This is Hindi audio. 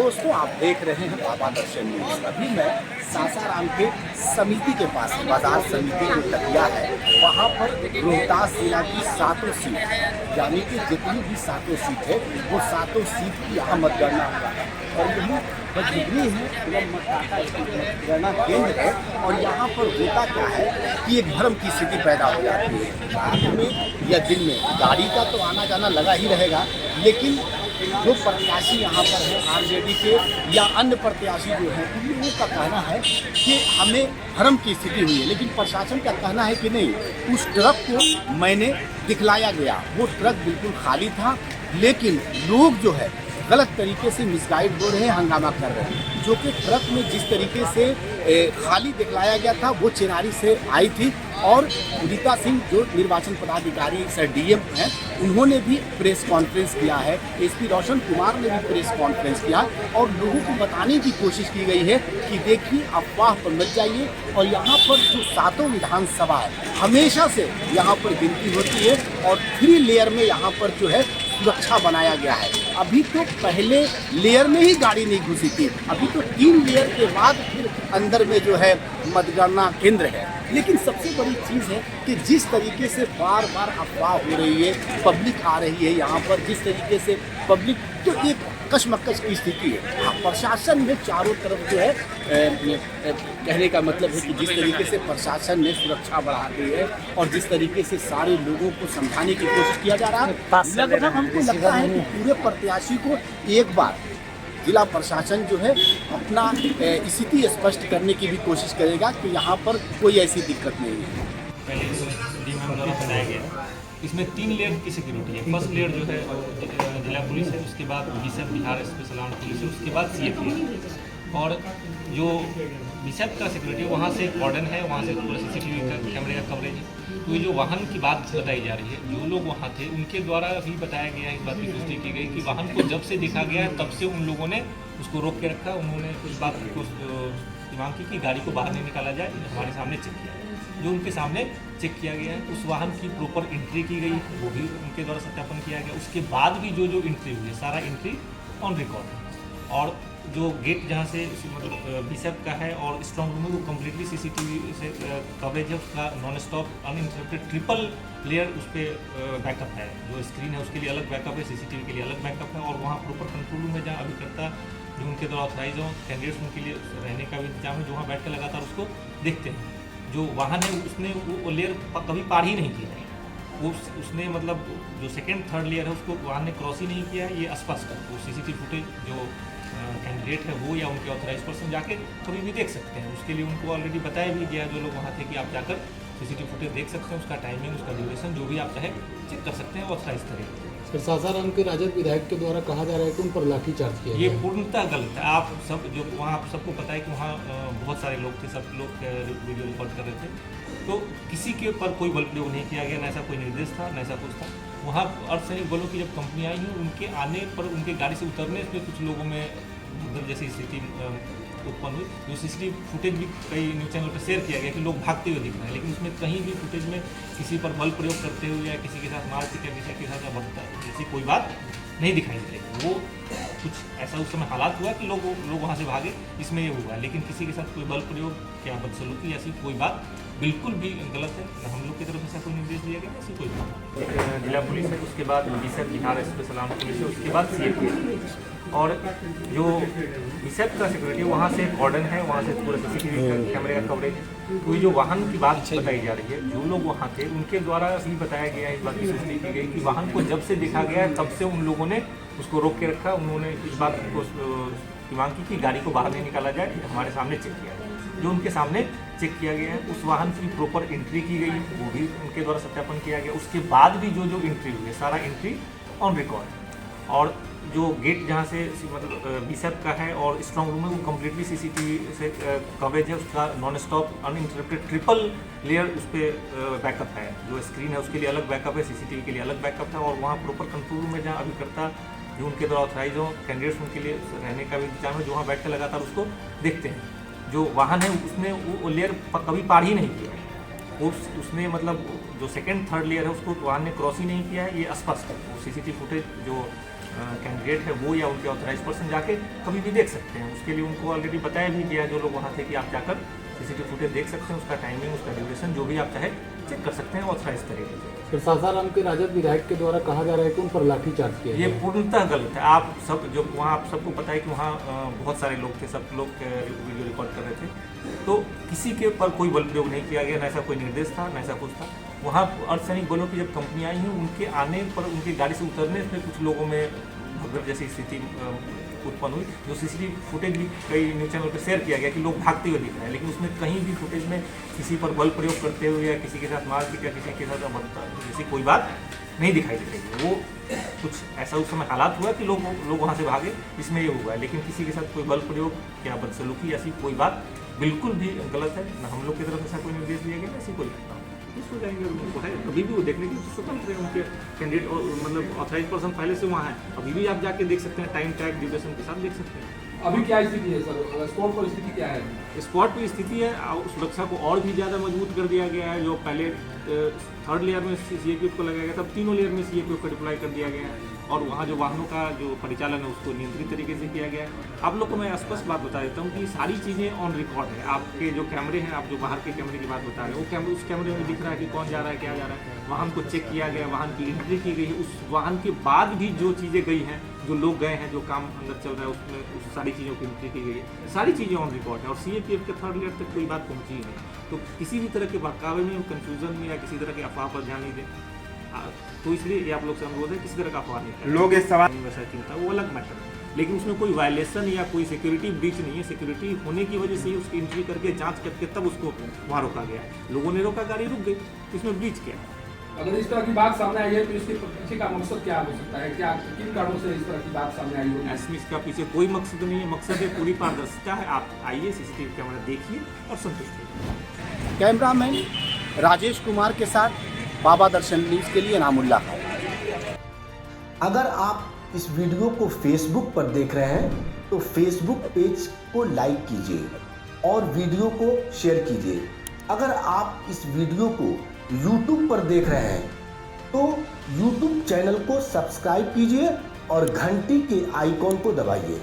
दोस्तों, आप देख रहे हैं बाबा दर्शन न्यूज। अभी मैं सासाराम के समिति के पास, बाजार समिति जो तकिया है, वहाँ पर रोहतास जिला की सातों सीट, यानी कि जितनी भी सातों सीट है, वो सातों सीट की यहाँ मतगणना हुआ है। और यही बजनी है एवं मतदाता मतगणना केंद्र है। और यहाँ पर होता क्या है कि एक भ्रम की स्थिति पैदा हो जाती है। रात में या दिन में गाड़ी का तो आना जाना लगा ही रहेगा, लेकिन जो प्रत्याशी यहाँ पर है आरजेडी के या अन्य प्रत्याशी जो हैं, उन लोगों का कहना है कि हमें भ्रम की स्थिति हुई है। लेकिन प्रशासन का कहना है कि नहीं, उस ट्रक को मैंने दिखलाया गया, वो ट्रक बिल्कुल खाली था, लेकिन लोग जो है गलत तरीके से मिसगाइड हो रहे हैं, हंगामा कर रहे हैं। जो कि ट्रक में जिस तरीके से खाली दिखलाया गया था, वो चिनारी से आई थी। और रीता सिंह जो निर्वाचन पदाधिकारी सर डीएम हैं, उन्होंने भी प्रेस कॉन्फ्रेंस किया है। एसपी रोशन कुमार ने भी प्रेस कॉन्फ्रेंस किया और लोगों को बताने की कोशिश की गई है कि देखिए, अफवाह पर मत जाइए। और यहाँ पर जो सातों विधानसभा है, हमेशा से यहाँ पर गिनती होती है और 3 लेयर में यहाँ पर जो है सुरक्षा बनाया गया है। अभी तो पहले लेयर में ही गाड़ी नहीं घुसी थी, अभी तो 3 लेयर के बाद फिर अंदर में जो है मतगणना केंद्र है। लेकिन सबसे बड़ी चीज़ है कि जिस तरीके से बार बार अफवाह हो रही है, पब्लिक आ रही है यहाँ पर, जिस तरीके से पब्लिक, तो एक कशमकश की स्थिति है। हाँ, प्रशासन में चारों तरफ जो है कहने का मतलब है कि जिस तरीके से प्रशासन ने सुरक्षा बढ़ा दी है और जिस तरीके से सारे लोगों को समझाने की कोशिश किया जा रहा है, लगभग हमको लगता है कि पूरे प्रत्याशी को एक बार जिला प्रशासन जो है अपना स्थिति स्पष्ट करने की भी कोशिश करेगा कि यहाँ पर कोई ऐसी दिक्कत नहीं है। पहले डीएम द्वारा बनाया गया, इसमें 3 लेयर की सिक्योरिटी है। फर्स्ट लेयर जो है जिला पुलिस है, उसके बाद BSF Bihar special arm police है, उसके बाद सीएपी है। और जो बीएसएफ का सिक्योरिटी है, वहाँ से वार्डन है, वहाँ से पूरा सीसीटीवी का कैमरे का कवरेज है। तो ये जो वाहन की बात बताई जा रही है, जो लोग वहाँ थे उनके द्वारा भी बताया गया है, इस बात की पुष्टि की गई कि वाहन को जब से देखा गया है, तब से उन लोगों ने उसको रोक के रखा। उन्होंने इस बात को मांग की कि गाड़ी को बाहर नहीं निकाला जाए, हमारे सामने चेक किया जो उनके सामने चेक किया गया है। उस वाहन की प्रॉपर एंट्री की गई, वो भी उनके द्वारा सत्यापन किया गया। उसके बाद भी जो एंट्री हुई है, सारा एंट्री ऑन रिकॉर्ड है। और जो गेट जहाँ से मतलब बीएसएफ का है और स्ट्रॉन्ग रूम में, वो कम्प्लीटली सीसीटीवी से कवरेज है, उसका non stop uninterrupted triple layer उस पर बैकअप है। जो स्क्रीन है उसके लिए अलग बैकअप है, सीसीटीवी के लिए अलग बैकअप है। और वहाँ प्रॉपर कंट्रोल रूम है, जहाँ अभिकर्ता जो उनके द्वारा ऑथराइज हो, कैंडिडेट्स उनके लिए रहने का भी इंतजाम है, जो वहाँ बैठ कर लगातार उसको देखते हैं। जो वाहन है उसने वो लेयर कभी पार ही नहीं किया है। उसने मतलब जो सेकेंड थर्ड लेयर है उसको वाहन ने क्रॉस ही नहीं किया है। ये स्पष्ट है। वो सीसीटीवी फुटेज जो कैंडिडेट है वो या उनके ऑथराइज पर्सन जाके कभी भी देख सकते हैं। उसके लिए उनको ऑलरेडी बताया भी गया, जो लोग वहाँ थे, कि आप जाकर सीसीटीवी फुटेज देख सकते हैं, उसका टाइमिंग, उसका ड्यूरेशन, जो भी आप चाहे चेक कर सकते हैं ऑथराइज करें। सर, सासाराम के राजद विधायक के द्वारा कहा जा रहा है कि उन पर लाठीचार्ज किया, ये पूर्णतः गलत है। आप सब जो वहाँ, आप सबको पता है कि वहाँ बहुत सारे लोग थे, सब लोग वीडियो रिकॉर्ड कर रहे थे। तो किसी के ऊपर कोई बल प्रयोग नहीं किया गया, न ऐसा कोई निर्देश था, न ऐसा कुछ था। वहाँ अर्धसैनिक बलों की जब कंपनी आई है, उनके आने पर, उनके गाड़ी से उतरने पर कुछ लोगों में उधर जैसी स्थिति उत्पन्न हुई। जो सीसीटीवी फुटेज भी कई न्यूज़ चैनल पर शेयर किया गया कि लोग भागते हुए दिख रहे हैं, लेकिन उसमें कहीं भी फुटेज में किसी पर बल प्रयोग करते हुए या किसी के साथ मारपीट या किसी के साथ बढ़ता जैसी कोई बात नहीं दिखाई दे रही। वो कुछ ऐसा उस समय हालात हुआ कि लोग वहाँ से भागे, इसमें ये हुआ। लेकिन किसी के साथ कोई बल प्रयोग या बदसलूकी ऐसी कोई बात बिल्कुल भी गलत है। न हम लोग की तरफ से ऐसा कोई निर्देश दिया गया, ऐसी कोई बात। जिला पुलिस है, उसके बाद BSF Bihar special arm police है, उसके बाद सीएपी है। और जो बीएसएफ का सिक्योरिटी है, वहाँ से वार्डन है, वहाँ से पूरा सीसीटीवी कैमरे का कवरेज है। तो ये जो वाहन की बात बताई जा रही है, जो लोग वहाँ थे उनके द्वारा भी बताया गया है, इस बात की पुष्टि की गई कि वाहन को जब से देखा गया है, तब से उन लोगों ने उसको रोक के रखा। उन्होंने इस बात को मांग की कि गाड़ी को बाहर नहीं निकाला जाए, हमारे सामने चेक किया गया। जो उनके सामने चेक किया गया है, उस वाहन की प्रॉपर एंट्री की गई, वो भी उनके द्वारा सत्यापन किया गया। उसके बाद भी जो एंट्री हुई है, सारा एंट्री ऑन रिकॉर्ड है। और जो गेट जहाँ से मतलब बीएसएफ का है और स्ट्रॉन्ग रूम है, वो कम्प्लीटली सीसीटीवी से कवरेज है, उसका non stop uninterrupted triple layer उस पर बैकअप है। जो स्क्रीन है उसके लिए अलग बैकअप है, सीसीटीवी के लिए अलग बैकअप है। और वहाँ प्रॉपर कंट्रोल रूम है, जहाँ अभिकर्ता जो उनके द्वारा ऑथराइज हो, कैंडिडेट्स उनके लिए रहने का भी इंतजाम है, जो वहाँ बैठ कर लगातार उसको देखते हैं। जो वाहन है उसने वो लेयर कभी पार ही नहीं किया है। उसने मतलब जो सेकेंड थर्ड लेयर है उसको वाहन ने क्रॉस ही नहीं किया है। ये स्पष्ट है। वो सीसीटीवी फुटेज जो कैंडिडेट है वो या उनके ऑथराइज पर्सन जाके कभी भी देख सकते हैं। उसके लिए उनको ऑलरेडी बताया भी गया जो लोग वहाँ थे कि आप जाकर सीसीटीवी फुटेज देख सकते हैं, उसका टाइमिंग, उसका ड्यूरेशन जो भी आप चाहे चेक कर सकते हैं ऑथराइज तरीके से। फिर सासाराम के राजद विधायक के द्वारा कहा जा रहा है कि उन पर लाठीचार्ज किया ये गया। पूर्णतः गलत है। आप सब जो वहाँ आप सबको पता है कि वहाँ बहुत सारे लोग थे, सब लोग वीडियो रिकॉर्ड कर रहे थे, तो किसी के ऊपर कोई बल प्रयोग नहीं किया गया, न ऐसा कोई निर्देश था, न ऐसा कुछ था। वहाँ अर्धसैनिक बलों की जब कंपनी आई हैं, उनके आने पर उनकी गाड़ी से उतरने से कुछ लोगों में भगदड़ जैसी स्थिति उत्पन्न हुई, जो सीसीटीवी फुटेज भी कई न्यूज़ चैनल पर शेयर किया गया कि लोग भागते हुए दिख रहे हैं, लेकिन उसमें कहीं भी फुटेज में किसी पर बल प्रयोग करते हुए या किसी के साथ मारपीट या किसी के साथ जैसी कोई बात नहीं दिखाई दे रही। वो कुछ ऐसा उस समय हालात हुआ कि लोग वहाँ से भागे, इसमें ये हुआ है, लेकिन किसी के साथ कोई बल प्रयोग या बदसलूकी ऐसी कोई बात बिल्कुल भी गलत है। न हम लोग की तरफ ऐसा कोई निर्देश दिया गया, ऐसी कोई घटना हो जाएंगे उनको है, कभी भी वो देखने की स्वतंत्र है। उनके कैंडिडेट और मतलब ऑथराइज पर्सन पहले से वहाँ है, अभी भी आप जाके देख सकते हैं, टाइम टैग ड्यूरेशन के साथ देख सकते हैं। अभी क्या स्थिति है सर, स्पॉट पर स्थिति क्या है? स्पॉट पर स्थिति है, सुरक्षा को और भी ज़्यादा मजबूत कर दिया गया है। जो पहले थर्ड लेयर में सीएपीएफ को लगाया गया था, तीनों लेयर में सीएपीएफ को डिप्लॉय कर दिया गया है, और वहाँ जो वाहनों का जो परिचालन है उसको नियंत्रित तरीके से किया गया है। आप लोग को मैं स्पष्ट बात बता देता हूँ कि सारी चीज़ें ऑन रिकॉर्ड है। आपके जो कैमरे हैं, आप जो बाहर के कैमरे की बात बता रहे हैं, वो कैमरे, उस कैमरे में दिख रहा है कि कौन जा रहा है, क्या जा रहा है, वाहन को चेक किया गया, वाहन की एंट्री की गई है, उस वाहन के बाद भी जो चीज़ें गई हैं, जो लोग गए हैं, जो काम अंदर चल रहा है उसमें उस सारी चीज़ों की एंट्री की गई है, सारी चीज़ें ऑन रिकॉर्ड है, और सीएपीएफ के थर्ड लेयर तक कोई बात पहुँची ही नहीं। तो किसी भी तरह के बहकावे में, कन्फ्यूजन में या किसी तरह के अफवाह पर ध्यान नहीं दें। तो इसलिए ये आप लोग से अनुरोध है, किसी तरह का अफवाह नहीं करें। लोग इस सवाल वैसा चिंता वो अलग मैटर है, लेकिन उसमें कोई वायलेशन या कोई सिक्योरिटी ब्रीच नहीं है। सिक्योरिटी होने की वजह से ही उसकी एंट्री करके जांच करके तब उसको वहाँ रोका गया। लोगों ने रोका, गाड़ी रुक गई, तो इसमें ब्रीच क्या? अगर इस तरह की बात सामने आई है तो इसके पीछे का मकसद क्या हो सकता है? क्या किन कारणों से इस तरह की बात सामने आई होगी? ऐसे इसका पीछे कोई मकसद नहीं है। मकसद है पूरी पारदर्शिता है। आप आइए, सीसीटीवी कैमरा देखिए और संतुष्ट होइए। कैमरामैन राजेश कुमार के साथ बाबा दर्शन न्यूज़ के लिए नामुल्ला है। अगर आप इस वीडियो को फेसबुक पर देख रहे हैं तो फेसबुक पेज को लाइक कीजिए और वीडियो को शेयर कीजिए। अगर आप इस वीडियो को YouTube पर देख रहे हैं तो YouTube चैनल को सब्सक्राइब कीजिए और घंटी के आइकॉन को दबाइए।